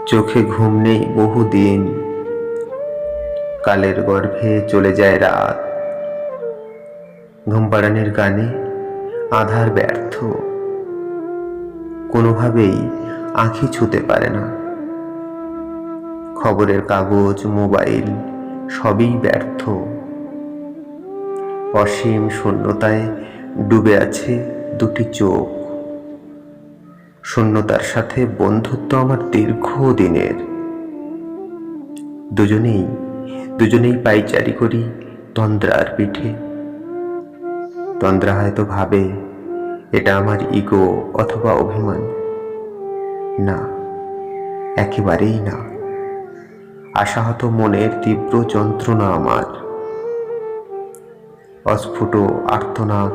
চোখে ঘুম নেই বহুদিন, কালের গর্ভে চলে যায় রাত। ঘুমপাড়ানির গানে আধার ব্যর্থ, কোনোভাবেই আঁখি ছুতে পারে না। খবরের কাগজ, মোবাইল সবই ব্যর্থ। অসীম শূন্যতায় ডুবে আছে দুটি চোখ। শূন্যতার সাথে বন্ধুত্ব আমার দীর্ঘদিনের। দুজনেই পাইচারি করি তন্দ্রার পিঠে। তন্দ্রা হয়তো ভাবে এটা আমার ইগো অথবা অভিমান। না, একেবারেই না। আশাহত মনের তীব্র যন্ত্রণা আমার। অস্ফুট আর্তনাদ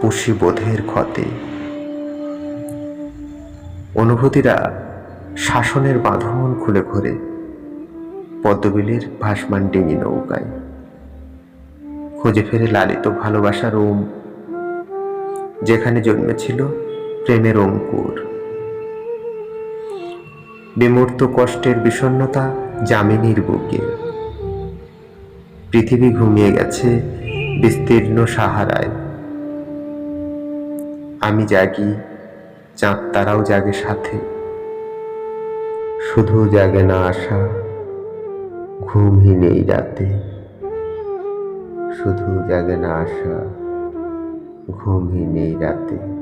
পশিবোধের ক্ষতে। অনুভূতিরা শাসনের বাঁধন খুলে ঘোরে পদ্মবিলের ভাসমান ডিঙি নৌকায়। খুঁজে ফেরে লালিত ভালোবাসার ওম, যেখানে জন্মেছিল প্রেমের অঙ্কুর। বিমূর্ত কষ্টের বিষণ্ণতা যামিনীর বুকে। পৃথিবী ঘুমিয়ে গেছে বিস্তীর্ণ সাহারায়। আমি জাগি, চাঁদ তারাও জাগে সাথে। শুধু জাগে না আশা, ঘুমই নেই রাতে। শুধু জাগে না আশা, ঘুমই নেই রাতে।